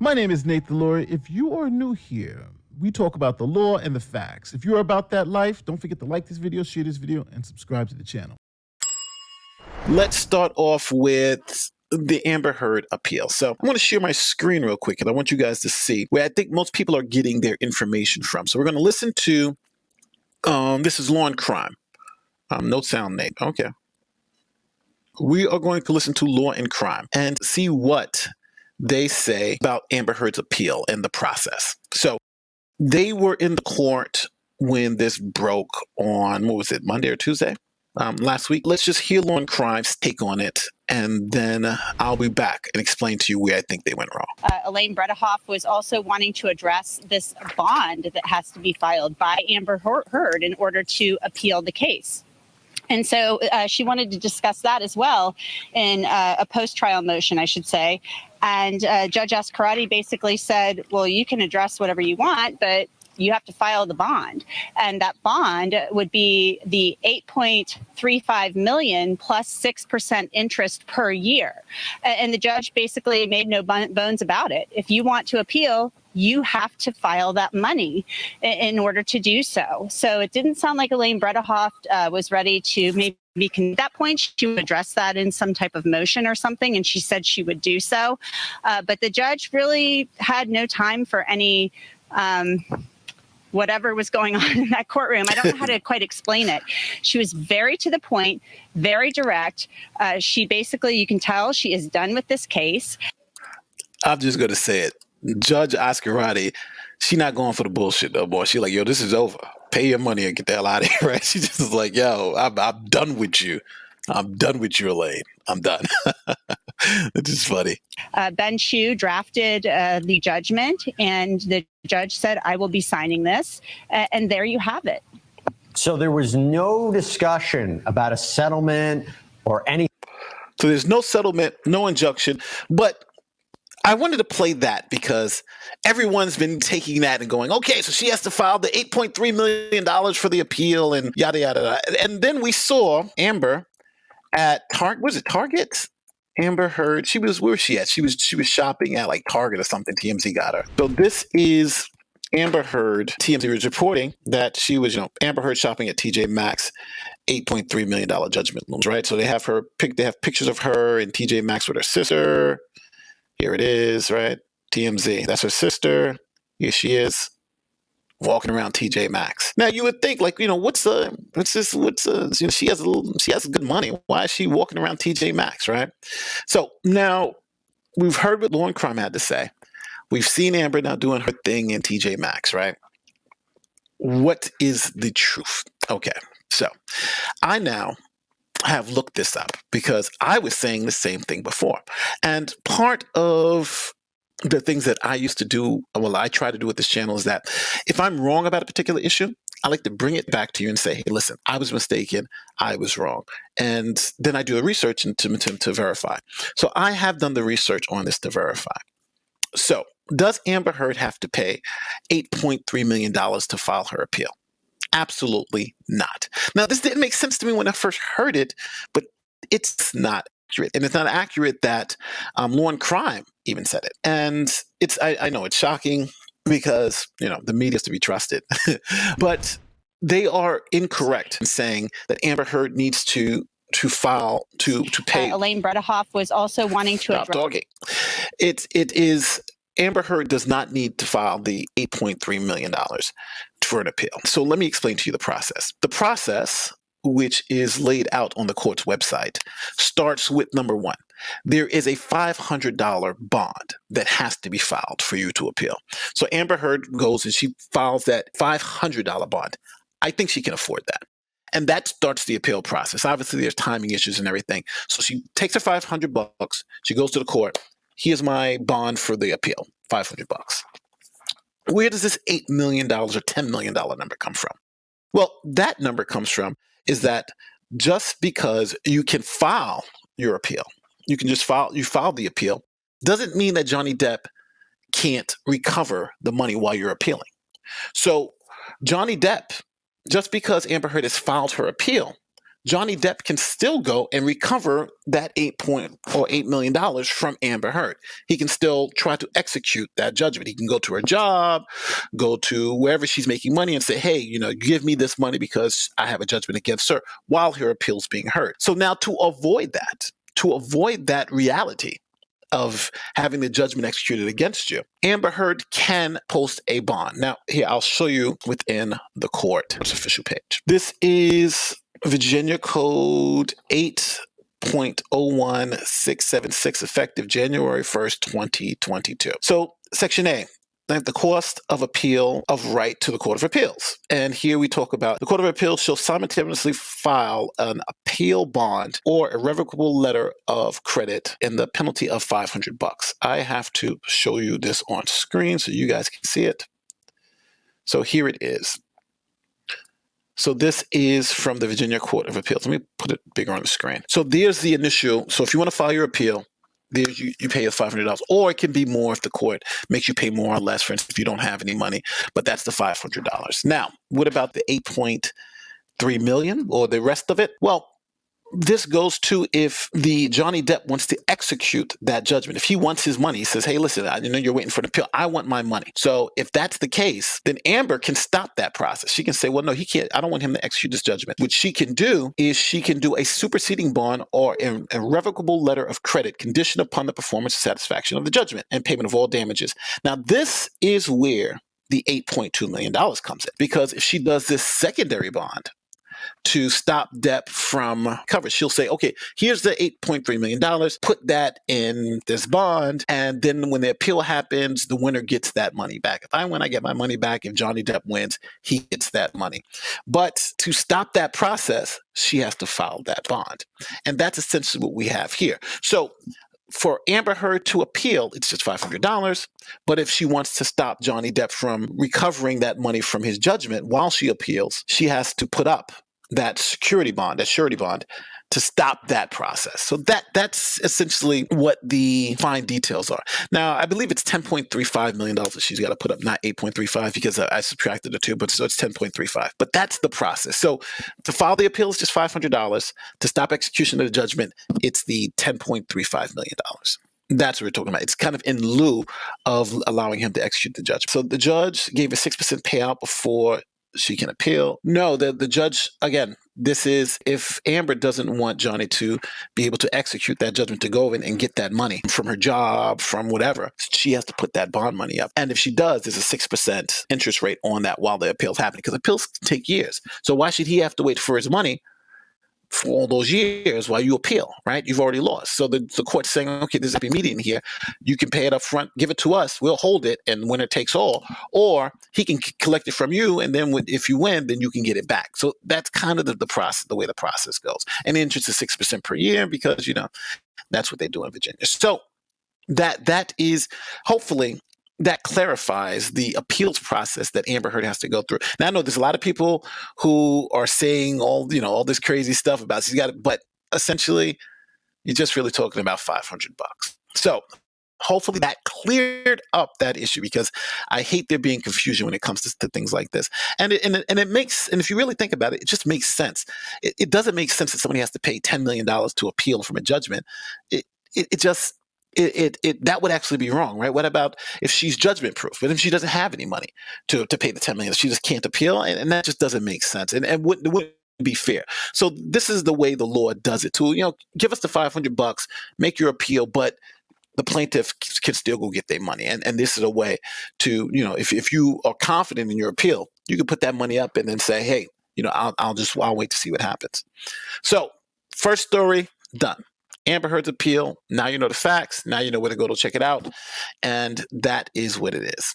My name is Nathan Laurie. If you are new here, we talk about the law and the facts. If you're about that life, don't forget to like this video, share this video, and subscribe to the channel. Let's start off with the Amber Heard appeal. So I want to share my screen real quick, and I want you guys to see where I think most people are getting their information from. So we're going to listen to, this is Law and Crime. No sound, Nate. Okay. We are going to listen to Law and Crime and see what they say about Amber Heard's appeal and the process. So they were in the court when this broke on, what was it, Monday or Tuesday? Last week. Let's just hear Law and Crime's take on it, and then I'll be back and explain to you where I think they went wrong. Elaine Bredehoff was also wanting to address this bond that has to be filed by Amber Heard in order to appeal the case. And so she wanted to discuss that as well in a post-trial motion, I should say. And Judge Ascarati basically said, well, you can address whatever you want, but you have to file the bond. And that bond would be the $8.35 million plus 6% interest per year. And the judge basically made no bones about it. If you want to appeal, you have to file that money in order to do so. So it didn't sound like Elaine Bredehoff was ready to maybe at that point she would address that in some type of motion or something, and she said she would do so. But the judge really had no time for any whatever was going on in that courtroom. I don't know how to quite explain it. She was very to the point, very direct. She basically, you can tell she is done with this case. I'm just going to say it. Judge Ascarati, she not going for the bullshit no more. She like, yo, this is over. Pay your money and get the hell out of here, right? She just is like, yo, I'm done with you. I'm done with you, Elaine. I'm done. It's just funny. Ben Chu drafted the judgment, and the judge said, I will be signing this. And there you have it. So there was no discussion about a settlement or any. So there's no settlement, no injunction. But I wanted to play that because everyone's been taking that and going, okay, so she has to file the $8.3 million for the appeal and yada, yada, yada. And then we saw Amber at Target. Was it Target? Amber Heard. Where was she at? She was shopping at like Target or something. TMZ got her. So this is Amber Heard. TMZ was reporting that she was, Amber Heard shopping at TJ Maxx, $8.3 million judgment looms, right? So they have pictures of her and TJ Maxx with her sister. Here it is, right? TMZ. That's her sister. Here she is, walking around TJ Maxx. Now you would think, like, she has good money. Why is she walking around TJ Maxx, right? So now we've heard what Law and Crime had to say. We've seen Amber now doing her thing in TJ Maxx, right? What is the truth? Okay, so I now have looked this up because I was saying the same thing before. And part of the things that I used to do, I try to do with this channel, is that if I'm wrong about a particular issue, I like to bring it back to you and say, hey, listen, I was mistaken. I was wrong. And then I do the research to verify. So I have done the research on this to verify. So does Amber Heard have to pay $8.3 million to file her appeal? Absolutely not. Now, this didn't make sense to me when I first heard it, but it's not accurate. And it's not accurate that Law and Crime even said it. And I know it's shocking because, the media is to be trusted. But they are incorrect in saying that Amber Heard needs to file, to pay. Elaine Bredehoff was also wanting to Stop talking. It is Amber Heard does not need to file the $8.3 million for an appeal. So let me explain to you the process. The process, which is laid out on the court's website, starts with number one. There is a $500 bond that has to be filed for you to appeal. So Amber Heard goes and she files that $500 bond. I think she can afford that. And that starts the appeal process. Obviously, there's timing issues and everything. So she takes her $500. She goes to the court. Here's my bond for the appeal, $500. Where does this $8 million or $10 million number come from? Well, that number comes from is that just because you can file your appeal, you file the appeal, doesn't mean that Johnny Depp can't recover the money while you're appealing. So Johnny Depp, just because Amber Heard has filed her appeal, Johnny Depp can still go and recover that $8 million from Amber Heard. He can still try to execute that judgment. He can go to her job, go to wherever she's making money and say, hey, give me this money because I have a judgment against her while her appeal's being heard. So now to avoid that reality of having the judgment executed against you, Amber Heard can post a bond. Now, here, I'll show you within the court's official page. This is Virginia Code 8.01676, effective January 1st, 2022. So, Section A, the cost of appeal of right to the Court of Appeals. And here we talk about the Court of Appeals shall simultaneously file an appeal bond or irrevocable letter of credit in the penalty of $500. I have to show you this on screen so you guys can see it. So here it is. So this is from the Virginia Court of Appeals. Let me put it bigger on the screen. So there's the initial. So if you want to file your appeal, there you pay $500, or it can be more if the court makes you pay more or less, for instance, if you don't have any money, but that's the $500. Now, what about the 8.3 million or the rest of it? Well, this goes to if the Johnny Depp wants to execute that judgment. If he wants his money, he says, hey, listen, I know you're waiting for the appeal. I want my money. So if that's the case, then Amber can stop that process. She can say, well, no, he can't. I don't want him to execute this judgment. What she can do is she can do a superseding bond or an irrevocable letter of credit conditioned upon the performance and satisfaction of the judgment and payment of all damages. Now, this is where the $8.2 million comes in, because if she does this secondary bond to stop Depp from coverage, she'll say, okay, here's the $8.3 million, put that in this bond, and then when the appeal happens, the winner gets that money back. If I win, I get my money back. If Johnny Depp wins, he gets that money. But to stop that process, she has to file that bond. And that's essentially what we have here. So for Amber Heard to appeal, it's just $500. But if she wants to stop Johnny Depp from recovering that money from his judgment while she appeals, she has to put up that security bond, that surety bond, to stop that process. So that's essentially what the fine details are. Now, I believe it's $10.35 million that she's got to put up, not 8.35, because I subtracted the two, but so it's 10.35. But that's the process. So to file the appeal is just $500. To stop execution of the judgment, it's the $10.35 million. That's what we're talking about. It's kind of in lieu of allowing him to execute the judgment. So the judge gave a 6% payout before she can appeal. No, the judge, again, this is if Amber doesn't want Johnny to be able to execute that judgment, to go in and get that money from her job, from whatever, she has to put that bond money up. And if she does, there's a 6% interest rate on that while the appeal's happening, because appeals take years. So why should he have to wait for his money for all those years while you appeal, right? You've already lost. So the court's saying, okay, there's a happy median here. You can pay it up front, give it to us, we'll hold it, and winner takes all. Or he can collect it from you, and then if you win, then you can get it back. So that's kind of the process, the way the process goes. And the interest is 6% per year because, that's what they do in Virginia. So that is, hopefully, that clarifies the appeals process that Amber Heard has to go through. Now, I know there's a lot of people who are saying all this crazy stuff about she's got it, but essentially, you're just really talking about $500. So hopefully that cleared up that issue, because I hate there being confusion when it comes to things like this. And it makes, and if you really think about it, it just makes sense. It doesn't make sense that somebody has to pay $10 million to appeal from a judgment. That would actually be wrong, right? What about if she's judgment proof, but if she doesn't have any money to pay the $10 million, she just can't appeal, and that just doesn't make sense, and wouldn't be fair. So this is the way the law does it. To give us the $500, make your appeal, but the plaintiff can still go get their money, and this is a way to if you are confident in your appeal, you can put that money up and then say, hey, I'll wait to see what happens. So first story done. Amber Heard's appeal. Now you know the facts. Now you know where to go to check it out. And that is what it is.